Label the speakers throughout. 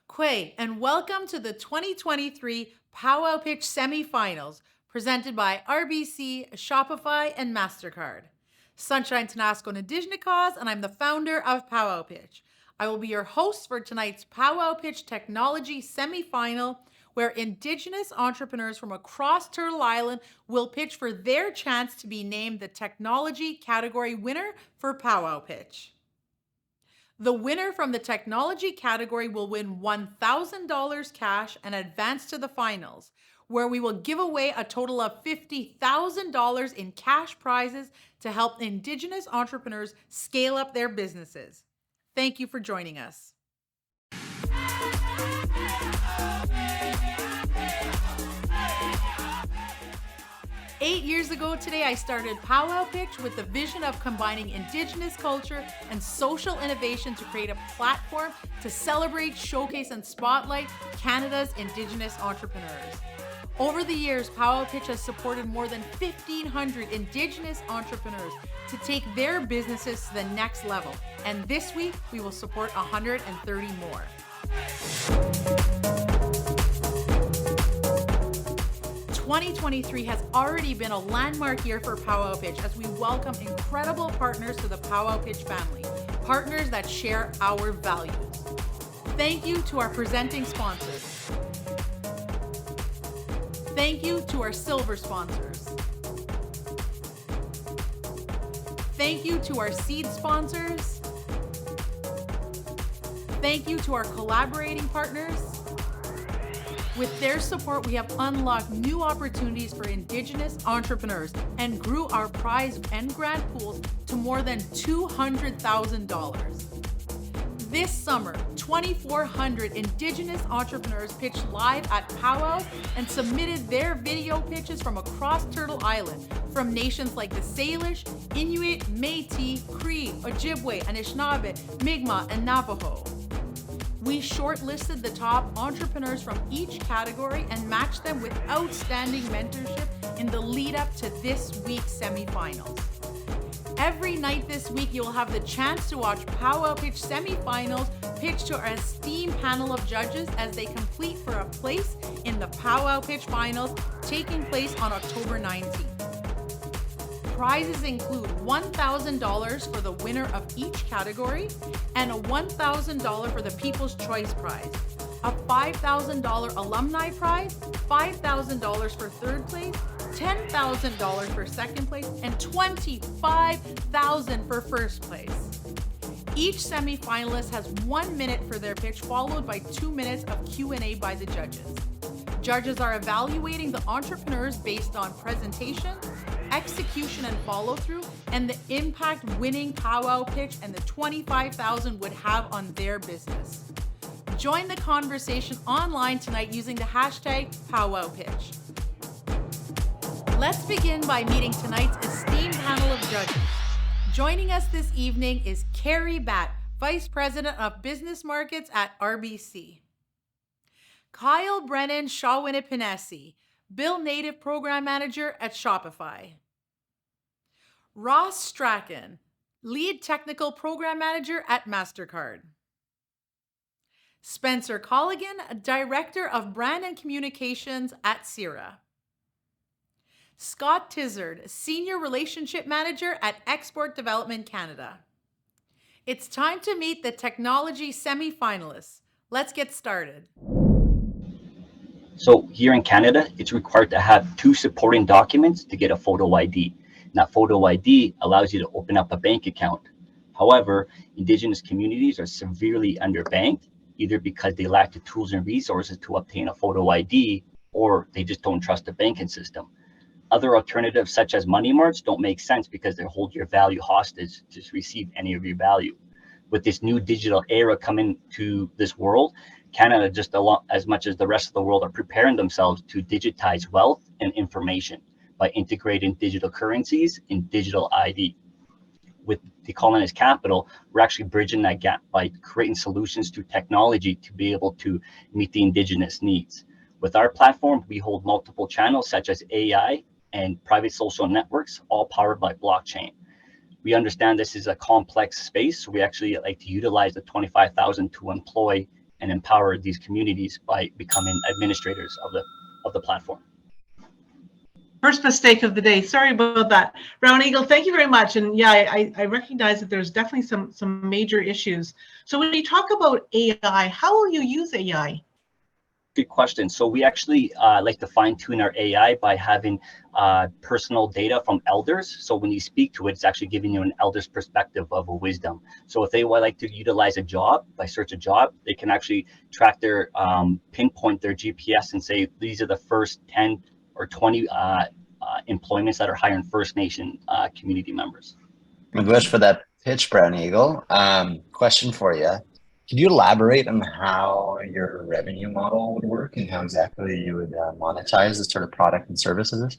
Speaker 1: Quay, and welcome to the 2023 Powwow Pitch semifinals presented by RBC, Shopify, and MasterCard. Sunshine Tanasco Indigenous, and I'm the founder of Powwow Pitch. I will be your host for tonight's Powwow Pitch Technology semifinal, where Indigenous entrepreneurs from across Turtle Island will pitch for their chance to be named the technology category winner for Powwow Pitch. The winner from the technology category will win $1,000 cash and advance to the finals, where we will give away a total of $50,000 in cash prizes to help Indigenous entrepreneurs scale up their businesses. Thank you for joining us. 8 years ago today, I started Powwow Pitch with the vision of combining Indigenous culture and social innovation to create a platform to celebrate, showcase, and spotlight Canada's Indigenous entrepreneurs. Over the years, Powwow Pitch has supported more than 1,500 Indigenous entrepreneurs to take their businesses to the next level. And this week, we will support 130 more. 2023 has already been a landmark year for Powwow Pitch as we welcome incredible partners to the Powwow Pitch family, partners that share our values. Thank you to our presenting sponsors. Thank you to our silver sponsors. Thank you to our seed sponsors. Thank you to our collaborating partners. With their support, we have unlocked new opportunities for Indigenous entrepreneurs and grew our prize and grant pools to more than $200,000. This summer, 2,400 Indigenous entrepreneurs pitched live at Powwows and submitted their video pitches from across Turtle Island, from nations like the Salish, Inuit, Métis, Cree, Ojibwe, Anishinaabe, Mi'kmaq, and Navajo. We shortlisted the top entrepreneurs from each category and matched them with outstanding mentorship in the lead up to this week's semifinals. Every night this week, you will have the chance to watch Powwow Pitch semifinals pitch to our esteemed panel of judges as they compete for a place in the Powwow Pitch finals taking place on October 19th. Prizes include $1,000 for the winner of each category and a $1,000 for the People's Choice Prize, a $5,000 alumni prize, $5,000 for third place, $10,000 for second place, and $25,000 for first place. Each semifinalist has 1 minute for their pitch, followed by 2 minutes of Q&A by the judges. Judges are evaluating the entrepreneurs based on presentation, execution and follow-through, and the impact winning Powwow Pitch and the $25,000 would have on their business. Join the conversation online tonight using the hashtag Powwow Pitch. Let's begin by meeting tonight's esteemed panel of judges. Joining us this evening is Carrie Batt, Vice President of Business Markets at RBC. Kyle Brennan Shawinipinessi, Bill Native Program Manager at Shopify. Ross Strachan, Lead Technical Program Manager at MasterCard. Spencer Colligan, Director of Brand and Communications at Sierra. Scott Tizard, Senior Relationship Manager at Export Development Canada. It's time to meet the technology semi-finalists. Let's get started.
Speaker 2: So here in Canada, it's required to have 2 supporting documents to get a photo ID. And that photo ID allows you to open up a bank account. However, Indigenous communities are severely underbanked, either because they lack the tools and resources to obtain a photo ID, or they just don't trust the banking system. Other alternatives such as money marts don't make sense because they hold your value hostage to receive any of your value. With this new digital era coming to this world, Canada, just as much as the rest of the world, are preparing themselves to digitize wealth and information by integrating digital currencies in digital ID. With Decolonize Capital, we're actually bridging that gap by creating solutions through technology to be able to meet the Indigenous needs. With our platform, we hold multiple channels such as AI and private social networks, all powered by blockchain. We understand this is a complex space, so we actually like to utilize the $25,000 to employ and empower these communities by becoming administrators of the platform.
Speaker 3: First mistake of the day. Sorry about that. Brown Eagle, thank you very much. And yeah, I recognize that there's definitely some major issues. So when you talk about AI, how will you use AI?
Speaker 2: Good question. So we actually like to fine tune our AI by having personal data from elders. So when you speak to it, it's actually giving you an elder's perspective of a wisdom. So if they would like to utilize a job, by search a job, they can actually track their, pinpoint their GPS and say, these are the first 10 or 20 employments that are hiring First Nation community members.
Speaker 4: English for that pitch, Brown Eagle. Question for you. Can you elaborate on how your revenue model would work and how exactly you would monetize this sort of product and services?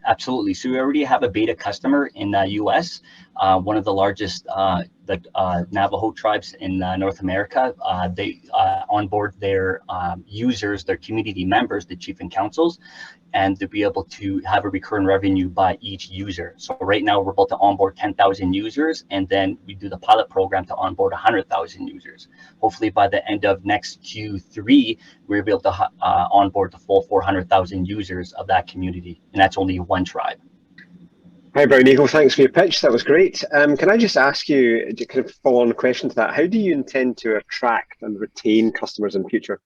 Speaker 2: Absolutely. So we already have a beta customer in the US, one of the largest Navajo tribes in North America. They onboard their users, their community members, the chief and councils, and to be able to have a recurring revenue by each user. So right now we're about to onboard 10,000 users, and then we do the pilot program to onboard 100,000 users. Hopefully by the end of next Q3, we'll be able to onboard the full 400,000 users of that community, and that's only one tribe.
Speaker 5: Hi, Brown Eagle. Thanks for your pitch. That was great. Can I just ask you, kind of follow on question to that, how do you intend to attract and retain customers in future?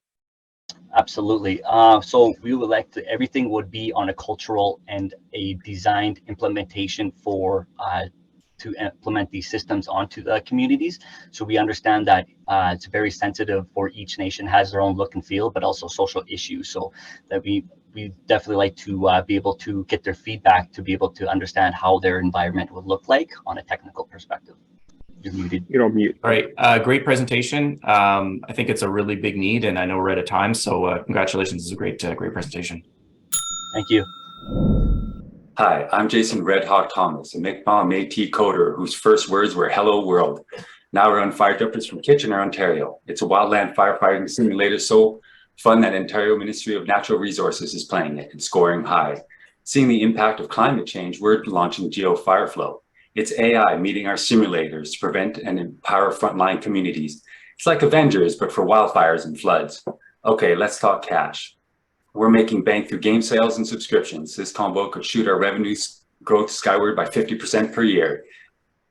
Speaker 2: Absolutely. So we would like to, everything would be on a cultural and a designed implementation for to implement these systems onto the communities. So we understand that it's very sensitive for each nation, has their own look and feel, but also social issues. So that we definitely like to be able to get their feedback to be able to understand how their environment would look like on a technical perspective. You're muted.
Speaker 5: You're on mute.
Speaker 6: All right, great presentation. I think it's a really big need, and I know we're out of time, so congratulations. It's a great presentation.
Speaker 2: Thank you.
Speaker 7: Hi, I'm Jason Red Hawk Thomas, a Mi'kmaq Métis coder whose first words were "Hello World." Now we're on Fire Jumpers from Kitchener, Ontario. It's a wildland firefighting simulator so fun that Ontario Ministry of Natural Resources is playing it and scoring high. Seeing the impact of climate change, we're launching Geo Fireflow. It's AI meeting our simulators to prevent and empower frontline communities. It's like Avengers, but for wildfires and floods. Okay, let's talk cash. We're making bank through game sales and subscriptions. This combo could shoot our revenues growth skyward by 50% per year.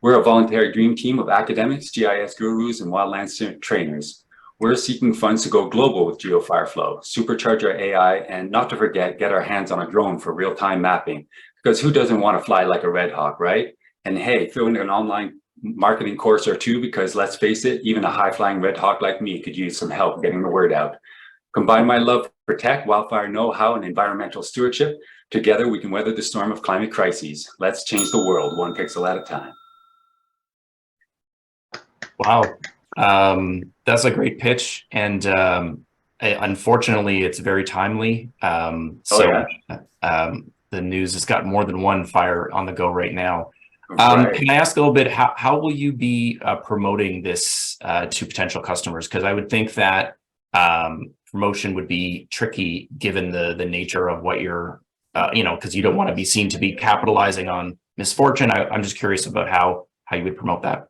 Speaker 7: We're a voluntary dream team of academics, GIS gurus, and wildland trainers. We're seeking funds to go global with Geo Fireflow, supercharge our AI, and not to forget, get our hands on a drone for real-time mapping. Because who doesn't want to fly like a Red Hawk, right? And hey, throw in an online marketing course or two, because let's face it, even a high-flying Red Hawk like me could use some help getting the word out. Combine my love for tech, wildfire know-how, and environmental stewardship. Together, we can weather the storm of climate crises. Let's change the world one pixel at a time.
Speaker 6: Wow, that's a great pitch, and unfortunately, it's very timely. The news has got more than one fire on the go right now.
Speaker 7: Right.
Speaker 6: Can I ask a little bit, how will you be promoting this to potential customers? Because I would think that promotion would be tricky given the nature of what you're, because you don't want to be seen to be capitalizing on misfortune. I'm just curious about how you would promote that.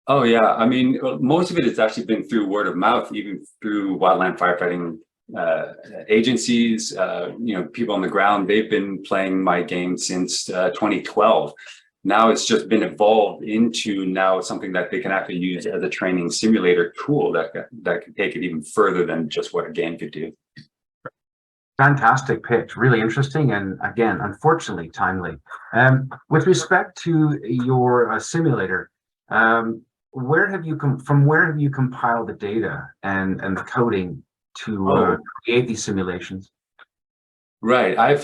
Speaker 7: Oh yeah, I mean, most of it has actually been through word of mouth, even through wildland firefighting agencies, people on the ground. They've been playing my game since 2012. Now it's just been evolved into now something that they can actually use as a training simulator tool that can take it even further than just what a game could do.
Speaker 8: Fantastic pitch, really interesting, and again, unfortunately, timely. With respect to your simulator, where have you compiled the data and the coding to create these simulations?
Speaker 7: Right, I've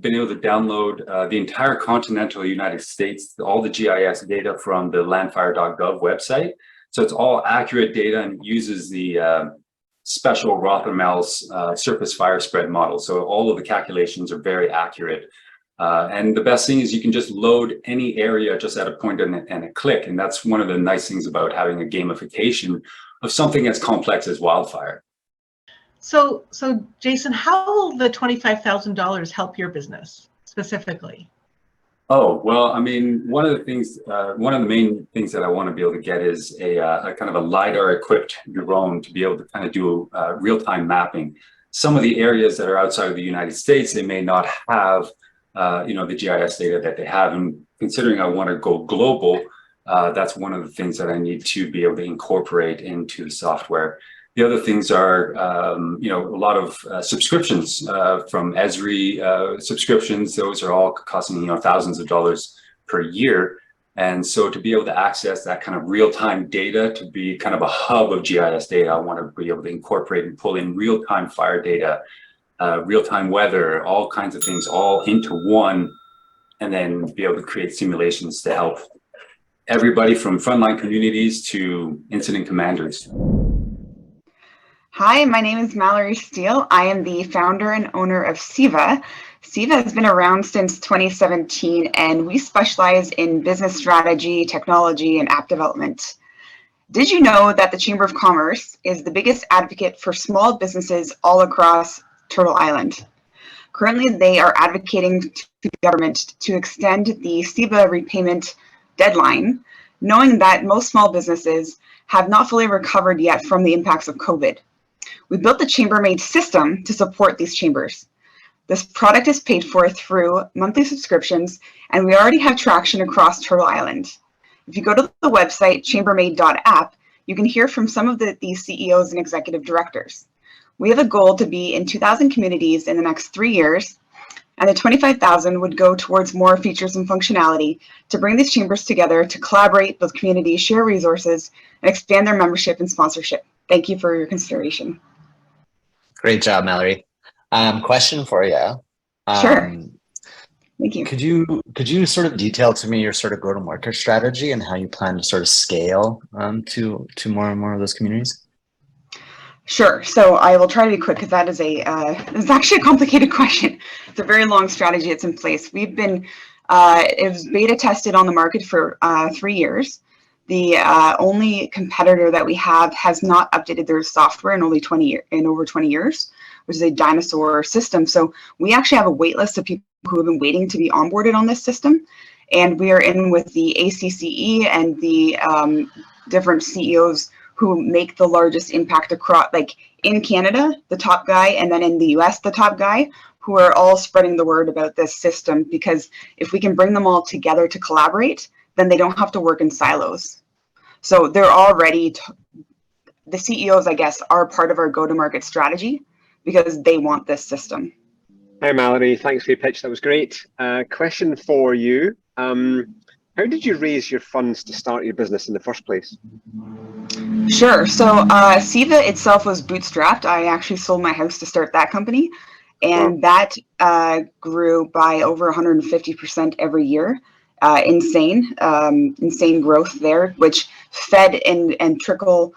Speaker 7: been able to download the entire continental United States, all the GIS data from the landfire.gov website. So it's all accurate data and uses the special Rothermel's surface fire spread model. So all of the calculations are very accurate. And the best thing is you can just load any area just at a point and a click. And that's one of the nice things about having a gamification of something as complex as wildfire.
Speaker 3: So Jason, how will the $25,000 help your business specifically?
Speaker 7: Oh, well, I mean, one of the main things that I want to be able to get is a kind of a LiDAR equipped drone to be able to kind of do real-time mapping. Some of the areas that are outside of the United States, they may not have, the GIS data that they have. And considering I want to go global, that's one of the things that I need to be able to incorporate into the software. The other things are, a lot of subscriptions from Esri subscriptions. Those are all costing, thousands of dollars per year. And so to be able to access that kind of real-time data, to be kind of a hub of GIS data, I want to be able to incorporate and pull in real-time fire data, real-time weather, all kinds of things all into one, and then be able to create simulations to help everybody from frontline communities to incident commanders.
Speaker 9: Hi, my name is Mallory Steele. I am the founder and owner of SIVA. SIVA has been around since 2017, and we specialize in business strategy, technology, and app development. Did you know that the Chamber of Commerce is the biggest advocate for small businesses all across Turtle Island? Currently, they are advocating to the government to extend the SIVA repayment deadline, knowing that most small businesses have not fully recovered yet from the impacts of COVID. We built the chamber-made system to support these chambers. This product is paid for through monthly subscriptions, and we already have traction across Turtle Island. If you go to the website chambermade.app, you can hear from some of these CEOs and executive directors. We have a goal to be in 2,000 communities in the next 3 years, and the 25,000 would go towards more features and functionality to bring these chambers together to collaborate, build communities, share resources, and expand their membership and sponsorship. Thank you for your consideration.
Speaker 4: Great job, Mallory. Question for you.
Speaker 9: Sure. Thank you.
Speaker 4: Could you sort of detail to me your sort of go-to-market strategy and how you plan to sort of scale to more and more of those communities?
Speaker 9: Sure. So I will try to be quick because that is it's actually a complicated question. It's a very long strategy that's in place. We've been it was beta tested on the market for 3 years. The only competitor that we have has not updated their software in over 20 years, which is a dinosaur system. So we actually have a wait list of people who have been waiting to be onboarded on this system. And we are in with the ACCE and the different CEOs who make the largest impact across, like in Canada, the top guy, and then in the US, the top guy, who are all spreading the word about this system, because if we can bring them all together to collaborate, then they don't have to work in silos. So they're already, the CEOs, I guess, are part of our go-to-market strategy because they want this system.
Speaker 5: Hi, Mallory. Thanks for your pitch. That was great. Question for you. How did you raise your funds to start your business in the first place?
Speaker 9: Sure. So SIVA itself was bootstrapped. I actually sold my house to start that company. And that grew by over 150% every year. Insane growth there, which fed and trickled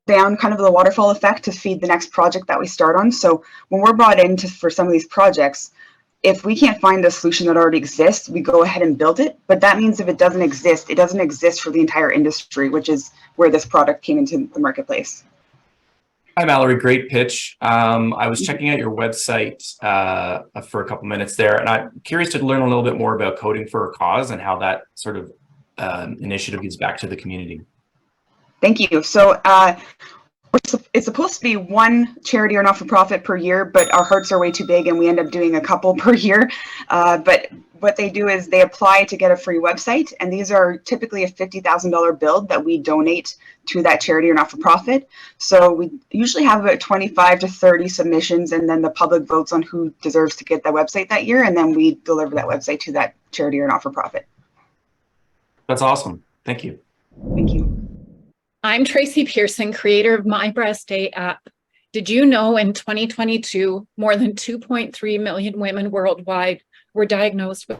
Speaker 9: down kind of the waterfall effect to feed the next project that we start on. So when we're brought in for some of these projects, if we can't find a solution that already exists, we go ahead and build it. But that means if it doesn't exist for the entire industry, which is where this product came into the marketplace.
Speaker 6: Hi, Mallory. Great pitch. I was checking out your website for a couple minutes there, and I'm curious to learn a little bit more about Coding for a Cause and how that sort of initiative gives back to the community.
Speaker 9: Thank you. So it's supposed to be one charity or not-for-profit per year, but our hearts are way too big and we end up doing a couple per year. But what they do is they apply to get a free website, and these are typically a $50,000 build that we donate to that charity or not-for-profit. So we usually have about 25 to 30 submissions, and then the public votes on who deserves to get that website that year, and then we deliver that website to that charity or not-for-profit.
Speaker 6: That's awesome. Thank you.
Speaker 9: Thank you.
Speaker 10: I'm Tracy Persson, creator of My Breast Day app. Did you know in 2022, more than 2.3 million women worldwide were diagnosed with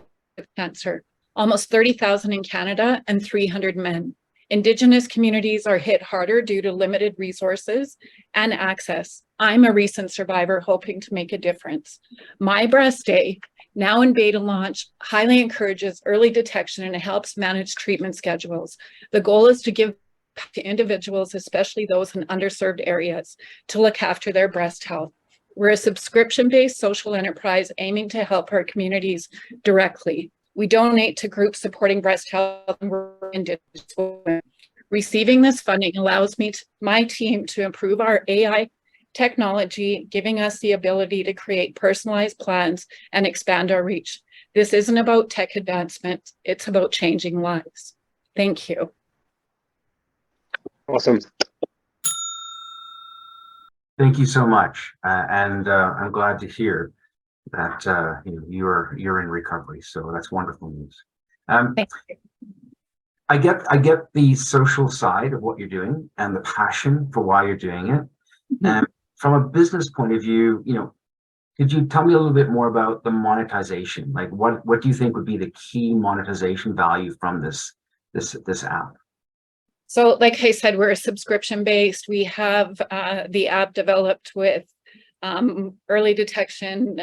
Speaker 10: cancer, almost 30,000 in Canada and 300 men. Indigenous communities are hit harder due to limited resources and access. I'm a recent survivor hoping to make a difference. My Breast Day, now in beta launch, highly encourages early detection and it helps manage treatment schedules. The goal is to give to individuals, especially those in underserved areas, to look after their breast health. We're a subscription-based social enterprise aiming to help our communities directly. We donate to groups supporting breast health and Indigenous women. Receiving this funding allows my team to improve our AI technology, giving us the ability to create personalized plans and expand our reach. This isn't about tech advancement, it's about changing lives. Thank you.
Speaker 5: Awesome.
Speaker 8: Thank you so much. And I'm glad to hear that you're in recovery. So that's wonderful news.
Speaker 10: Thank you.
Speaker 8: I get the social side of what you're doing and the passion for why you're doing it. And from a business point of view, could you tell me a little bit more about the monetization? Like what do you think would be the key monetization value from this app?
Speaker 10: So like I said, we're subscription based. We have the app developed with early detection,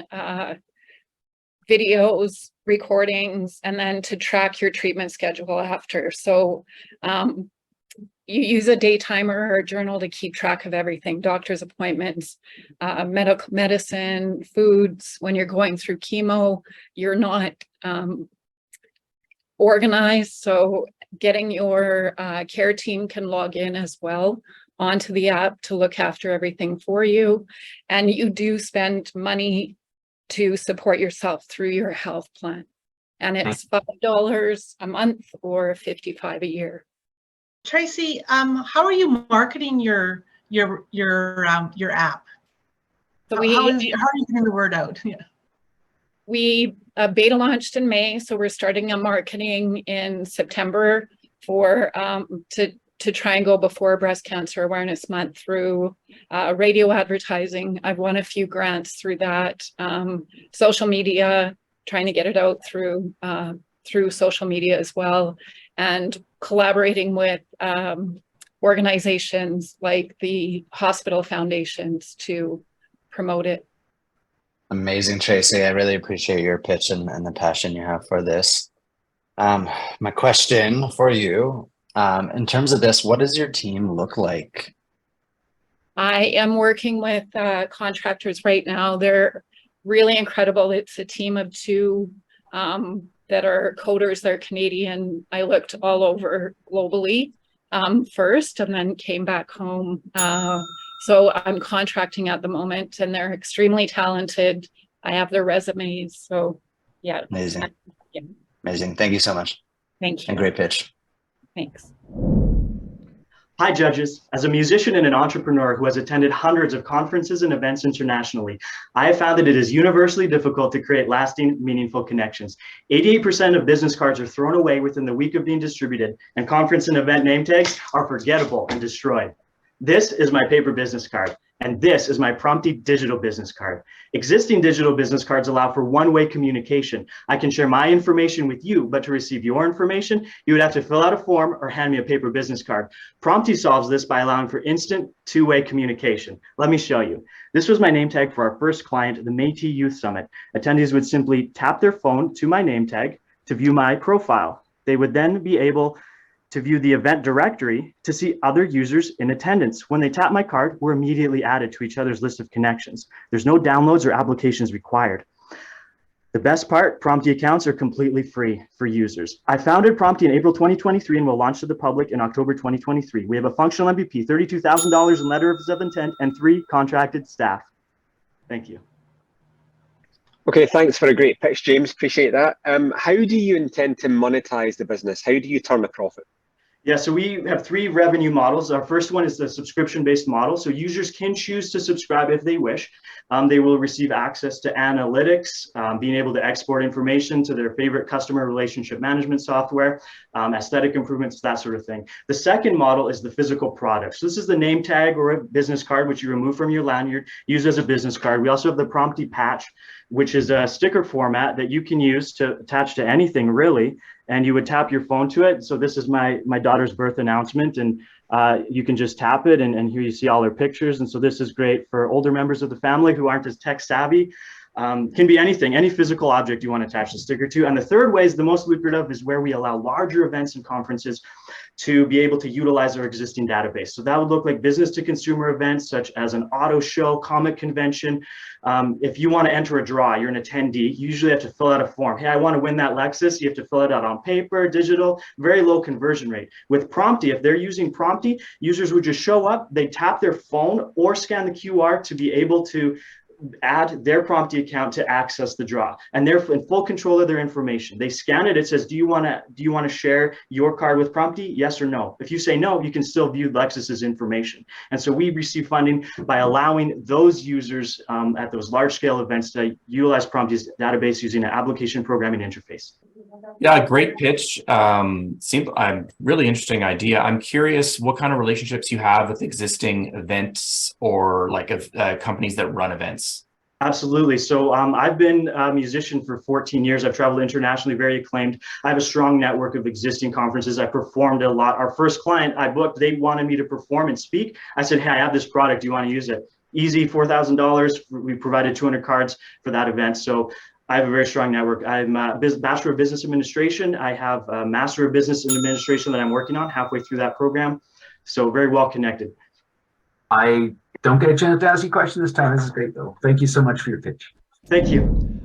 Speaker 10: videos, recordings, and then to track your treatment schedule after. So you use a day timer or a journal to keep track of everything, doctor's appointments, medical medicine, foods. When you're going through chemo, you're not organized. So getting your care team can log in as well onto the app to look after everything for you. And you do spend money to support yourself through your health plan. And it's $5 a month or $55 a year.
Speaker 3: Tracy, how are you marketing your app?
Speaker 10: So
Speaker 3: how are you getting the word out? Yeah.
Speaker 10: We beta launched in May, so we're starting a marketing in September for to try and go before Breast Cancer Awareness Month through radio advertising. I've won a few grants through that. Social media, trying to get it out through social media as well, and collaborating with organizations like the hospital foundations to promote it.
Speaker 4: Amazing, Tracy. I really appreciate your pitch and the passion you have for this. My question for you, in terms of this, what does your team look like?
Speaker 10: I am working with contractors right now. They're really incredible. It's a team of 2 that are coders. They're Canadian. I looked all over globally first and then came back home. So I'm contracting at the moment and they're extremely talented. I have their resumes. So yeah.
Speaker 4: Amazing.
Speaker 10: Yeah.
Speaker 4: Amazing. Thank you so much.
Speaker 10: Thank you.
Speaker 4: And great pitch.
Speaker 10: Thanks.
Speaker 11: Hi, judges. As a musician and an entrepreneur who has attended hundreds of conferences and events internationally, I have found that it is universally difficult to create lasting, meaningful connections. 88% of business cards are thrown away within the week of being distributed, and conference and event name tags are forgettable and destroyed. This is my paper business card, and this is my Prompty digital business card. Existing digital business cards allow for one-way communication. I can share my information with you, but to receive your information, you would have to fill out a form or hand me a paper business card. Prompty solves this by allowing for instant two-way communication. Let me show you. This was my name tag for our first client, the Métis Youth Summit. Attendees would simply tap their phone to my name tag to view my profile. They would then be able to view the event directory to see other users in attendance. When they tap my card, we're immediately added to each other's list of connections. There's no downloads or applications required. The best part, Prompty accounts are completely free for users. I founded Prompty in April 2023 and will launch to the public in October 2023. We have a functional MVP, $32,000 in letters of intent, and 3 contracted staff. Thank you.
Speaker 5: Okay, thanks for a great pitch, James. Appreciate that. How do you intend to monetize the business? How do you turn a profit?
Speaker 11: Yeah, so we have 3 revenue models. Our first one is the subscription-based model. So users can choose to subscribe if they wish. They will receive access to analytics, being able to export information to their favorite customer relationship management software, aesthetic improvements, that sort of thing. The second model is the physical product. So this is the name tag or a business card, which you remove from your lanyard, use as a business card. We also have the Prompty patch, which is a sticker format that you can use to attach to anything really. And you would tap your phone to it. So this is my daughter's birth announcement, and you can just tap it and here you see all her pictures. And so this is great for older members of the family who aren't as tech savvy. can be anything, any physical object you want to attach the sticker to. And the third way is the most lucrative, is where we allow larger events and conferences to be able to utilize our existing database. So that would look like business to consumer events, such as an auto show, comic convention. If you want to enter a draw, you're an attendee, you usually have to fill out a form. Hey, I want to win that Lexus. You have to fill it out on paper, digital, very low conversion rate. With Prompty, if they're using Prompty, users would just show up, they tap their phone or scan the QR to be able to add their Prompty account to access the draw, and they're in full control of their information. They scan it. It says, do you want to share your card with Prompty? Yes or no. If you say no, you can still view Lexus's information. And so we receive funding by allowing those users at those large scale events to utilize Prompty's database using an application programming interface.
Speaker 6: Yeah, great pitch. Seems a really interesting idea. I'm curious what kind of relationships you have with existing events or like companies that run events.
Speaker 11: Absolutely. So I've been a musician for 14 years. I've traveled internationally, very acclaimed. I have a strong network of existing conferences. I performed a lot. Our first client I booked, they wanted me to perform and speak. I said, hey, I have this product. Do you want to use it? Easy, $4,000. We provided 200 cards for that event. So I have a very strong network. I'm a Bachelor of Business Administration. I have a Master of Business Administration that I'm working on, halfway through that program. So very well connected.
Speaker 8: I don't get a chance to ask you a question this time. This is great, though. Thank you so much for your pitch.
Speaker 11: Thank you.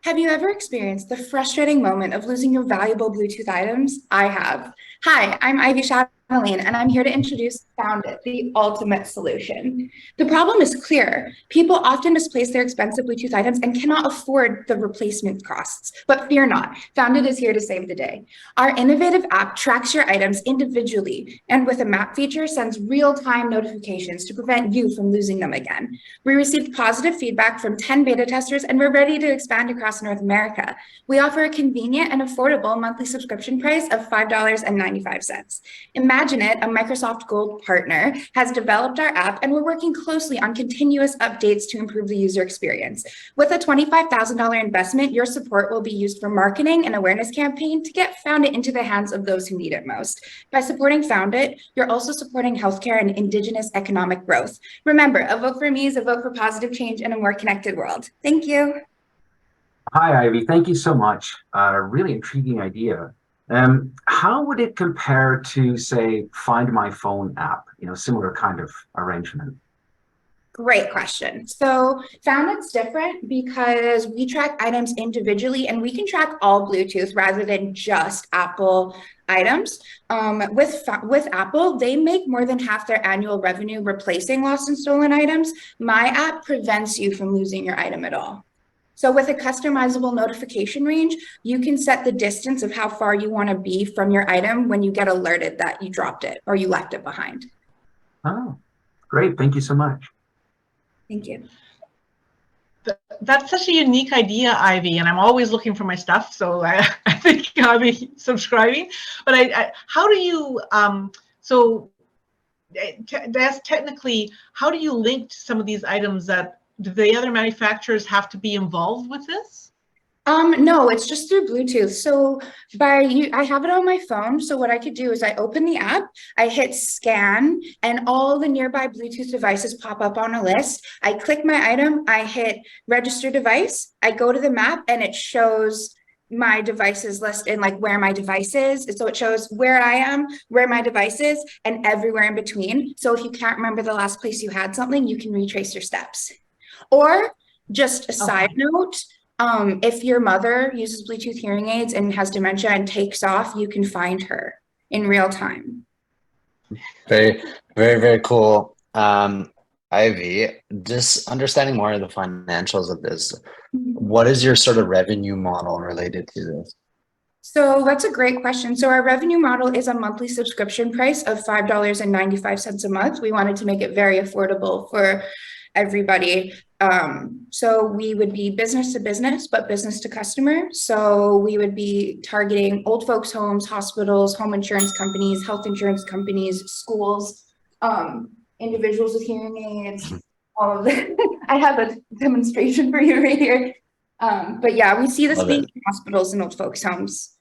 Speaker 12: Have you ever experienced the frustrating moment of losing your valuable Bluetooth items? I have. Hi, I'm Ivy Châtelain, and I'm here to introduce Found It, the ultimate solution. The problem is clear. People often misplace their expensive Bluetooth items and cannot afford the replacement costs. But fear not, Found It is here to save the day. Our innovative app tracks your items individually, and with a map feature, sends real-time notifications to prevent you from losing them again. We received positive feedback from 10 beta testers, and we're ready to expand across North America. We offer a convenient and affordable monthly subscription price of $5.95. Imagine it, a Microsoft Gold partner has developed our app, and we're working closely on continuous updates to improve the user experience. With a $25,000 investment, your support will be used for marketing and awareness campaign to get Found It into the hands of those who need it most. By supporting Found It, you're also supporting healthcare and Indigenous economic growth. Remember, a vote for me is a vote for positive change in a more connected world. Thank you.
Speaker 8: Hi, Ivy. Thank you so much. Really intriguing idea. How would it compare to, say, Find My Phone app? Similar kind of arrangement.
Speaker 12: Great question. So Found It's different because we track items individually, and we can track all Bluetooth rather than just Apple items. With Apple, they make more than half their annual revenue replacing lost and stolen items. My app prevents you from losing your item at all. So with a customizable notification range, you can set the distance of how far you want to be from your item when you get alerted that you dropped it or you left it behind.
Speaker 8: Oh, great. Thank you so much.
Speaker 12: Thank you.
Speaker 3: That's such a unique idea, Ivy, and I'm always looking for my stuff, so I think I'll be subscribing. But how do you, that's technically, how do you link to some of these items that, do the other manufacturers have to be involved with this?
Speaker 12: No, it's just through Bluetooth. So I have it on my phone. So what I could do is I open the app, I hit scan, and all the nearby Bluetooth devices pop up on a list. I click my item, I hit register device, I go to the map, and it shows my devices list and like where my device is. So it shows where I am, where my device is, and everywhere in between. So if you can't remember the last place you had something, you can retrace your steps. Or just a side note, if your mother uses Bluetooth hearing aids and has dementia and takes off, you can find her in real time.
Speaker 4: Very, very, very cool. Ivy, just understanding more of the financials of this, what is your sort of revenue model related to this?
Speaker 12: So that's a great question. So our revenue model is a monthly subscription price of $5.95 a month. We wanted to make it very affordable for everybody. So we would be business to business, but business to customer. So we would be targeting old folks' homes, hospitals, home insurance companies, health insurance companies, schools, individuals with hearing aids, all of that. I have a demonstration for you right here. But yeah, we see this being in hospitals and old folks' homes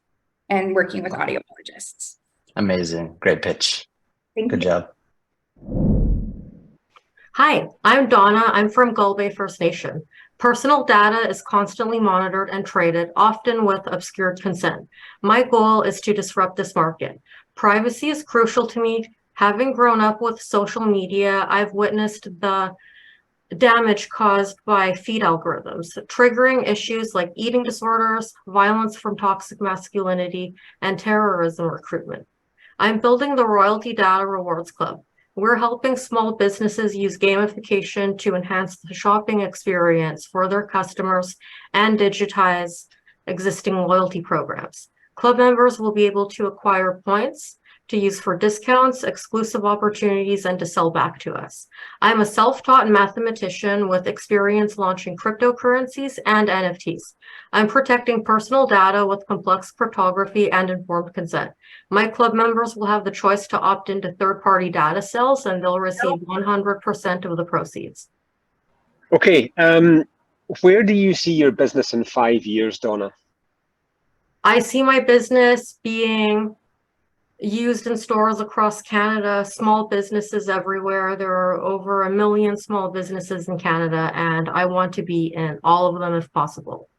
Speaker 12: and working with audiologists.
Speaker 4: Amazing. Great pitch.
Speaker 12: Thank
Speaker 4: Good
Speaker 12: you.
Speaker 4: job.
Speaker 13: Hi, I'm Donna. I'm from Gull Bay First Nation. Personal data is constantly monitored and traded, often with obscured consent. My goal is to disrupt this market. Privacy is crucial to me. Having grown up with social media, I've witnessed the damage caused by feed algorithms, triggering issues like eating disorders, violence from toxic masculinity, and terrorism recruitment. I'm building the Royalty Data Rewards Club. We're helping small businesses use gamification to enhance the shopping experience for their customers and digitize existing loyalty programs. Club members will be able to acquire points to use for discounts, exclusive opportunities, and to sell back to us. I'm a self-taught mathematician with experience launching cryptocurrencies and NFTs. I'm protecting personal data with complex cryptography and informed consent. My club members will have the choice to opt into third-party data sales, and they'll receive 100% of the proceeds.
Speaker 5: Okay, where do you see your business in 5 years, Donna?
Speaker 13: I see my business being used in stores across Canada, small businesses everywhere. There are over 1 million small businesses in Canada, and I want to be in all of them if possible.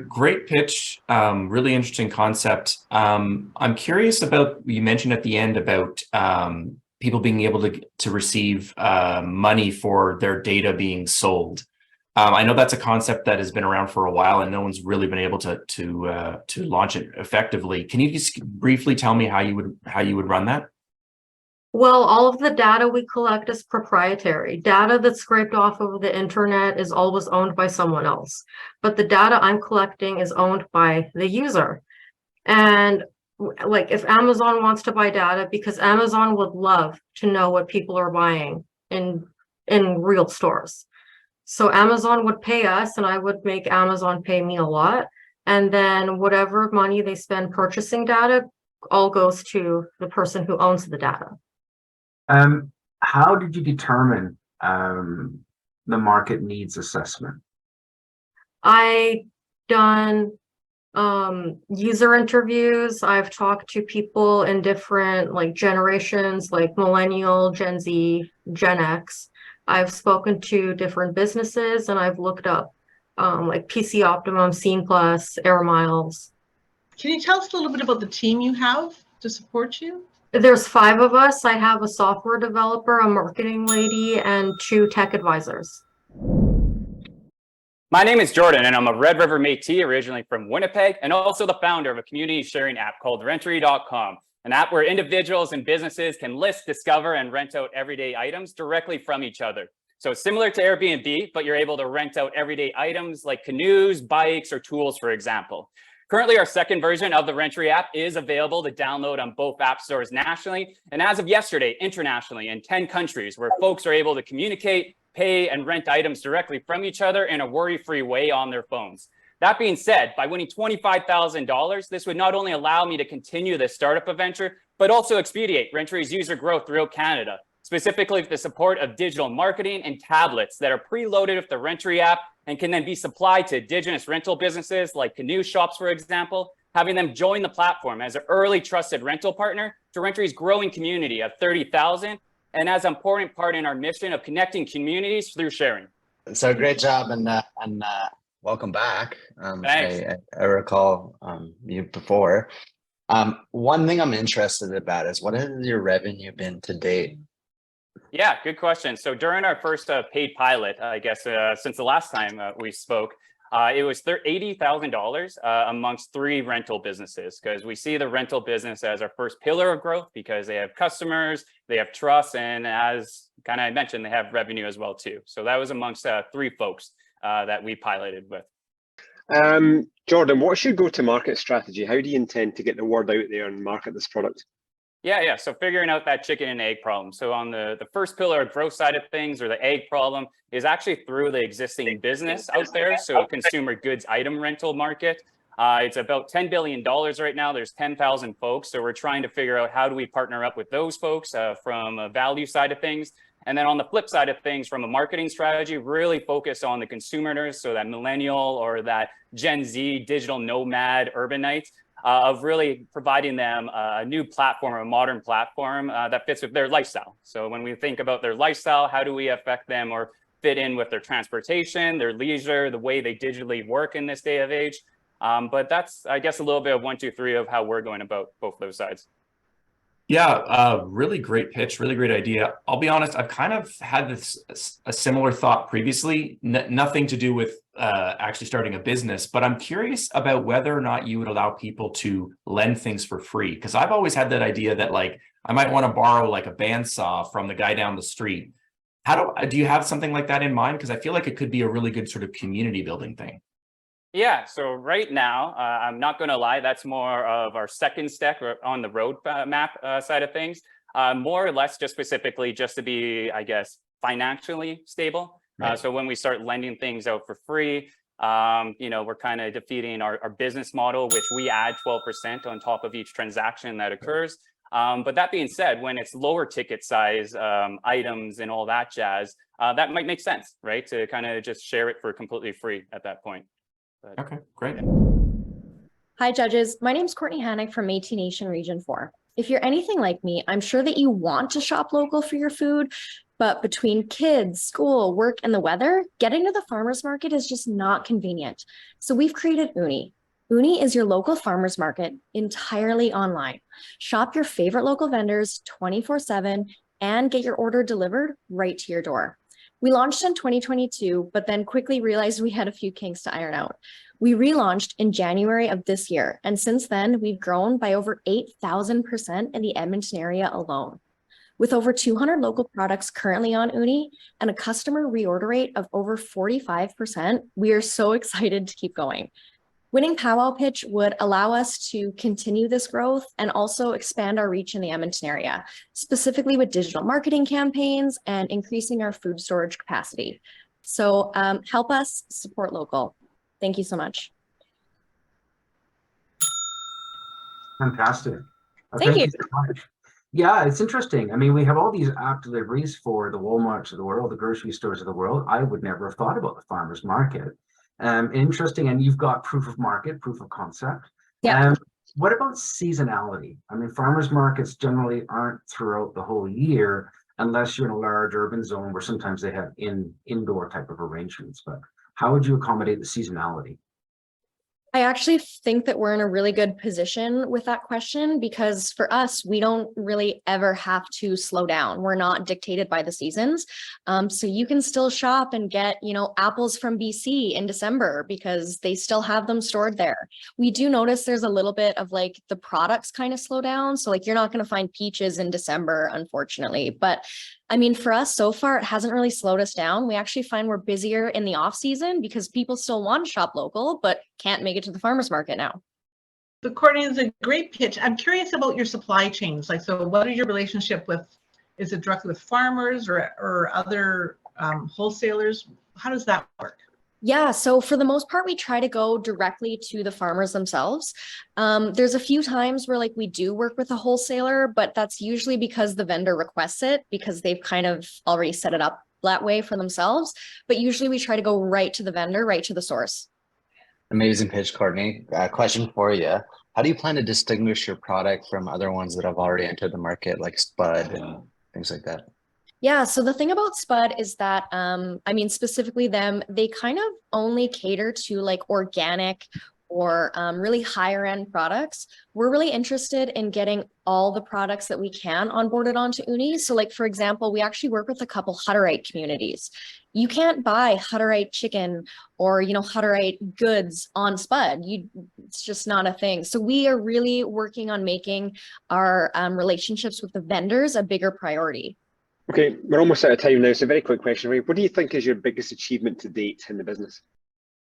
Speaker 6: Great pitch, really interesting concept. I'm curious about, you mentioned at the end about people being able to receive money for their data being sold. I know that's a concept that has been around for a while and no one's really been able to launch it effectively. Can you just briefly tell me how you would run that?
Speaker 13: Well, all of the data we collect is proprietary. Data that's scraped off of the internet is always owned by someone else, but the data I'm collecting is owned by the user. And like if Amazon wants to buy data, because Amazon would love to know what people are buying in real stores. So Amazon would pay us and I would make Amazon pay me a lot. And then whatever money they spend purchasing data all goes to the person who owns the data.
Speaker 8: How did you determine the market needs assessment?
Speaker 13: I done user interviews. I've talked to people in different like generations, like millennial, Gen Z, Gen X. I've spoken to different businesses and I've looked up like PC Optimum, Scene Plus, Air Miles.
Speaker 3: Can you tell us a little bit about the team you have to support you?
Speaker 13: There's 5 of us. I have a software developer, a marketing lady, and 2 tech advisors.
Speaker 14: My name is Jordan, and I'm a Red River Métis, originally from Winnipeg, and also the founder of a community sharing app called Rentery.com, an app where individuals and businesses can list, discover, and rent out everyday items directly from each other. So it's similar to Airbnb, but you're able to rent out everyday items like canoes, bikes, or tools, for example. Currently, our second version of the Rentery app is available to download on both app stores nationally, and as of yesterday, internationally in 10 countries, where folks are able to communicate, pay, and rent items directly from each other in a worry-free way on their phones. That being said, by winning $25,000, this would not only allow me to continue this startup adventure, but also expedite Rentery's user growth throughout Canada, specifically with the support of digital marketing and tablets that are preloaded with the Rentery app and can then be supplied to Indigenous rental businesses like canoe shops, for example, having them join the platform as an early trusted rental partner to Rentery's growing community of 30,000, and as an important part in our mission of connecting communities through sharing.
Speaker 4: So great job and welcome back.
Speaker 14: Thanks.
Speaker 4: I recall you before. One thing I'm interested about is what has your revenue been to date?
Speaker 14: Yeah, good question. So during our first paid pilot, I guess since the last time we spoke, it was $80,000 amongst 3 rental businesses, because we see the rental business as our first pillar of growth because they have customers, they have trust, and as kind of I mentioned, they have revenue as well too. So that was amongst 3 folks that we piloted with.
Speaker 5: Jordan, what's your go-to-market strategy? How do you intend to get the word out there and market this product?
Speaker 14: Yeah. So figuring out that chicken and egg problem. So on the first pillar of growth side of things, or the egg problem, is actually through the existing business out there. So consumer goods item rental market. It's about $10 billion right now. There's 10,000 folks. So we're trying to figure out how do we partner up with those folks from a value side of things. And then on the flip side of things, from a marketing strategy, really focus on the consumers, so that millennial or that Gen Z digital nomad urbanite of really providing them a new platform, a modern platform that fits with their lifestyle. So when we think about their lifestyle, how do we affect them or fit in with their transportation, their leisure, the way they digitally work in this day of age? But that's, I guess, a little bit of 1, 2, 3 of how we're going about both those sides.
Speaker 6: Yeah, really great pitch, really great idea. I'll be honest, I've kind of had a similar thought previously, nothing to do with actually starting a business, but I'm curious about whether or not you would allow people to lend things for free. Because I've always had that idea that like I might want to borrow like a bandsaw from the guy down the street. Do you have something like that in mind? Because I feel like it could be a really good sort of community building thing.
Speaker 14: Yeah, so right now, I'm not going to lie, that's more of our second step on the roadmap side of things, more or less just specifically just to be, I guess, financially stable.
Speaker 6: Right.
Speaker 14: So when we start lending things out for free, we're kind of defeating our business model, which we add 12% on top of each transaction that occurs. But that being said, when it's lower ticket size items and all that jazz, that might make sense, right? To kind of just share it for completely free at that point.
Speaker 6: Okay, great.
Speaker 15: Hi, judges. My name is Courtney Hanak from Métis Nation Region 4. If you're anything like me, I'm sure that you want to shop local for your food, but between kids, school, work, and the weather, getting to the farmer's market is just not convenient. So we've created Uni. Uni is your local farmer's market entirely online. Shop your favorite local vendors 24/7 and get your order delivered right to your door. We launched in 2022, but then quickly realized we had a few kinks to iron out. We relaunched in January of this year, and since then, we've grown by over 8,000% in the Edmonton area alone. With over 200 local products currently on Uni and a customer reorder rate of over 45%, we are so excited to keep going. Winning Powwow Pitch would allow us to continue this growth and also expand our reach in the Edmonton area, specifically with digital marketing campaigns and increasing our food storage capacity. So help us support local. Thank you so much.
Speaker 8: Fantastic.
Speaker 15: Thank you.
Speaker 8: So much. Yeah, it's interesting. I mean, we have all these app deliveries for the Walmarts of the world, the grocery stores of the world. I would never have thought about the farmer's market. Interesting. And you've got proof of market, proof of concept.
Speaker 15: Yeah.
Speaker 8: What about seasonality? I mean, farmers markets generally aren't throughout the whole year unless you're in a large urban zone where sometimes they have indoor type of arrangements. But how would you accommodate the seasonality?
Speaker 15: I actually think that we're in a really good position with that question because for us, we don't really ever have to slow down. We're not dictated by the seasons. So you can still shop and get, apples from BC in December because they still have them stored there. We do notice there's a little bit of like the products kind of slow down. So like you're not going to find peaches in December, unfortunately. But I mean, for us so far, it hasn't really slowed us down. We actually find we're busier in the off season because people still want to shop local, but can't make it to the farmer's market now.
Speaker 3: So Courtney, is a great pitch. I'm curious about your supply chains. So what is your relationship with, is it directly with farmers or other wholesalers? How does that work?
Speaker 15: Yeah, so for the most part, we try to go directly to the farmers themselves. There's a few times where we do work with a wholesaler, but that's usually because the vendor requests it because they've kind of already set it up that way for themselves. But usually we try to go right to the vendor, right to the source.
Speaker 4: Amazing pitch, Courtney. Question for you. How do you plan to distinguish your product from other ones that have already entered the market, like Spud and things like that?
Speaker 15: Yeah, so the thing about Spud is that, specifically them, they kind of only cater to organic or really higher end products. We're really interested in getting all the products that we can onboarded onto Uni. So for example, we actually work with a couple Hutterite communities. You can't buy Hutterite chicken or, Hutterite goods on Spud. It's just not a thing. So we are really working on making our relationships with the vendors a bigger priority.
Speaker 5: Okay, we're almost out of time now, so very quick question for you. What do you think is your biggest achievement to date in the business?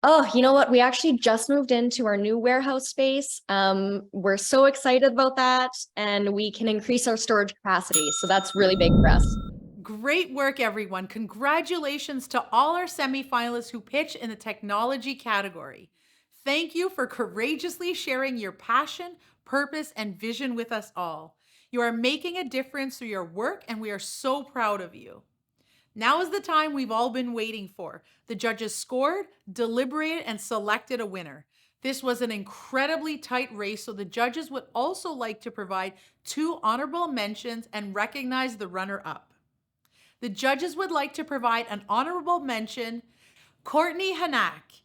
Speaker 15: Oh, you know what? We actually just moved into our new warehouse space. We're so excited about that, and we can increase our storage capacity. So that's really big for us.
Speaker 1: Great work, everyone. Congratulations to all our semifinalists who pitch in the technology category. Thank you for courageously sharing your passion, purpose, and vision with us all. You are making a difference through your work, and we are so proud of you. Now is the time we've all been waiting for. The judges scored, deliberated, and selected a winner. This was an incredibly tight race, so the judges would also like to provide 2 honorable mentions and recognize the runner-up. The judges would like to provide an honorable mention, Courtney Hanak,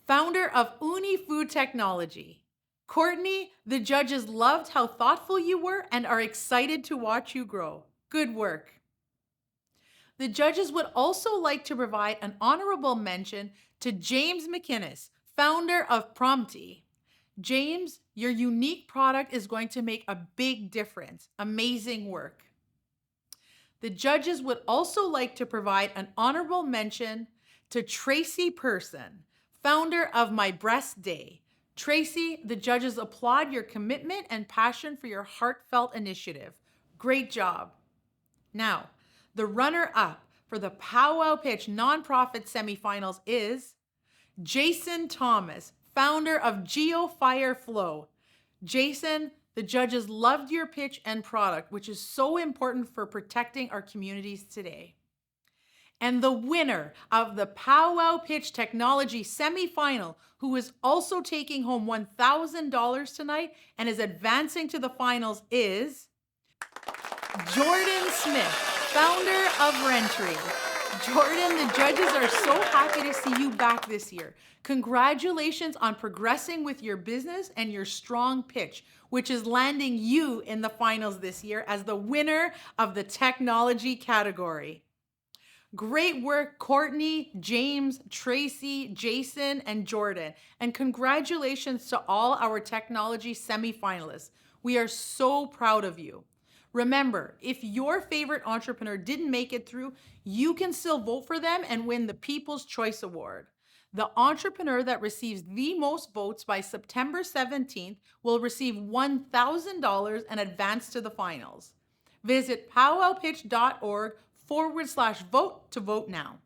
Speaker 1: founder of Uni Food Technology. Courtney, the judges loved how thoughtful you were and are excited to watch you grow. Good work. The judges would also like to provide an honorable mention to James McInnes, founder of Prompty. James, your unique product is going to make a big difference. Amazing work. The judges would also like to provide an honorable mention to Tracy Persson, founder of My Breast Day. Tracy, the judges applaud your commitment and passion for your heartfelt initiative. Great job. Now, the runner-up for the Powwow Pitch Nonprofit Semifinals is Jason Thomas, founder of GeoFire Flow. Jason, the judges loved your pitch and product, which is so important for protecting our communities today. And the winner of the Powwow Pitch Technology semifinal, who is also taking home $1,000 tonight and is advancing to the finals, is Jordan Smith, founder of Rentry. Jordan, the judges are so happy to see you back this year. Congratulations on progressing with your business and your strong pitch, which is landing you in the finals this year as the winner of the technology category. Great work, Courtney, James, Tracy, Jason, and Jordan. And congratulations to all our technology semifinalists. We are so proud of you. Remember, if your favorite entrepreneur didn't make it through, you can still vote for them and win the People's Choice Award. The entrepreneur that receives the most votes by September 17th will receive $1,000 and advance to the finals. Visit powwowpitch.org/vote to vote now.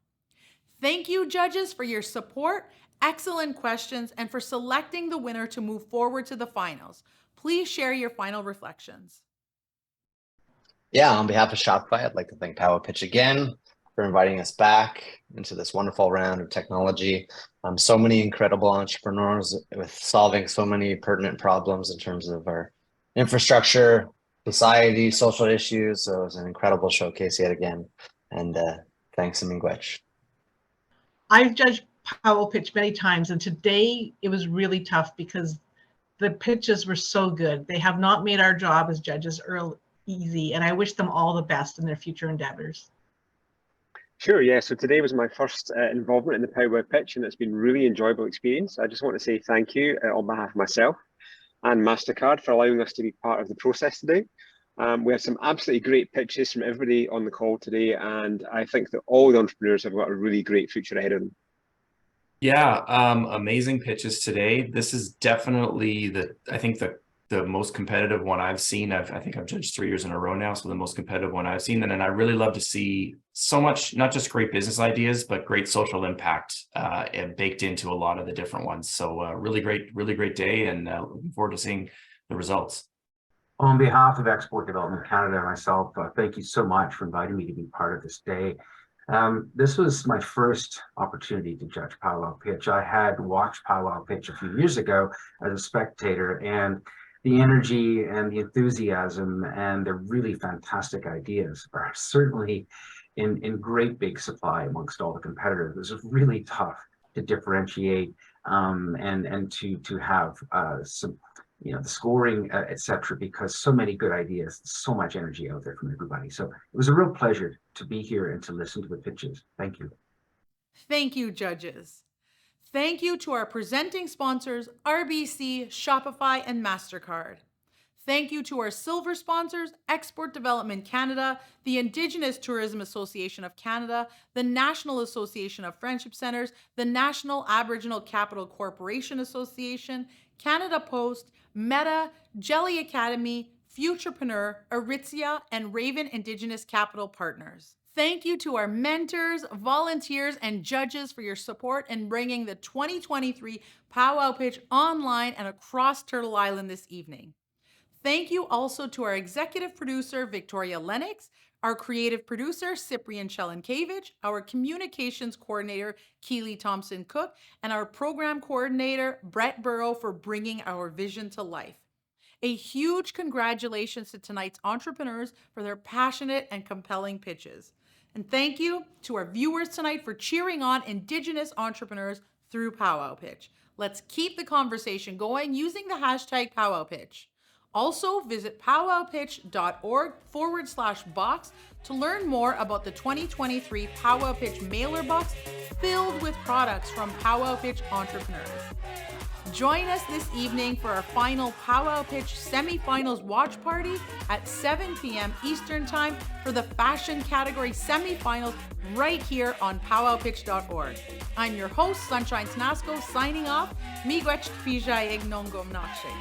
Speaker 1: Thank you, judges, for your support, excellent questions, and for selecting the winner to move forward to the finals. Please share your final reflections.
Speaker 4: Yeah, on behalf of Shopify, I'd like to thank Powwow Pitch again for inviting us back into this wonderful round of technology. So many incredible entrepreneurs with solving so many pertinent problems in terms of our infrastructure, society, social issues. So it was an incredible showcase yet again. And thanks, Miigwech.
Speaker 3: I've judged Powwow Pitch many times, and today it was really tough because the pitches were so good. They have not made our job as judges easy, and I wish them all the best in their future endeavors.
Speaker 5: Sure, yeah. So today was my first involvement in the Powwow Pitch, and it's been a really enjoyable experience. I just want to say thank you on behalf of myself and MasterCard for allowing us to be part of the process today. We had some absolutely great pitches from everybody on the call today, and I think that all the entrepreneurs have got a really great future ahead of them.
Speaker 6: Yeah, amazing pitches today. This is definitely I think the most competitive one I've seen. I think I've judged 3 years in a row now, so the most competitive one I've seen. And I really love to see so much, not just great business ideas, but great social impact and baked into a lot of the different ones. So really great day, and looking forward to seeing the results.
Speaker 8: On behalf of Export Development Canada and myself, thank you so much for inviting me to be part of this day. This was my first opportunity to judge Powwow Pitch. I had watched Powwow Pitch a few years ago as a spectator, and the energy and the enthusiasm and the really fantastic ideas are certainly in great big supply amongst all the competitors. It was really tough to differentiate and to have some, the scoring, etc., because so many good ideas, so much energy out there from everybody. So it was a real pleasure to be here and to listen to the pitches. Thank you.
Speaker 1: Thank you, judges. Thank you to our presenting sponsors, RBC, Shopify, and MasterCard. Thank you to our silver sponsors, Export Development Canada, the Indigenous Tourism Association of Canada, the National Association of Friendship Centres, the National Aboriginal Capital Corporation Association, Canada Post, Meta, Jelly Academy, Futurepreneur, Aritzia, and Raven Indigenous Capital Partners. Thank you to our mentors, volunteers, and judges for your support in bringing the 2023 Powwow Pitch online and across Turtle Island this evening. Thank you also to our executive producer, Victoria Lennox, Our creative producer, Cyprian Chelenkevich, our communications coordinator, Keely Thompson-Cook, and our program coordinator, Brett Burrow, for bringing our vision to life. A huge congratulations to tonight's entrepreneurs for their passionate and compelling pitches. And thank you to our viewers tonight for cheering on Indigenous entrepreneurs through Powwow Pitch. Let's keep the conversation going using the hashtag Powwow Pitch. Also, visit powwowpitch.org/box to learn more about the 2023 Powwow Pitch mailer box filled with products from Powwow Pitch entrepreneurs. Join us this evening for our final Powwow Pitch semifinals watch party at 7 p.m. Eastern Time for the fashion category semifinals right here on powwowpitch.org. I'm your host, Sunshine Snasco, signing off. Miigwech Pijay Ignongom Nakshe.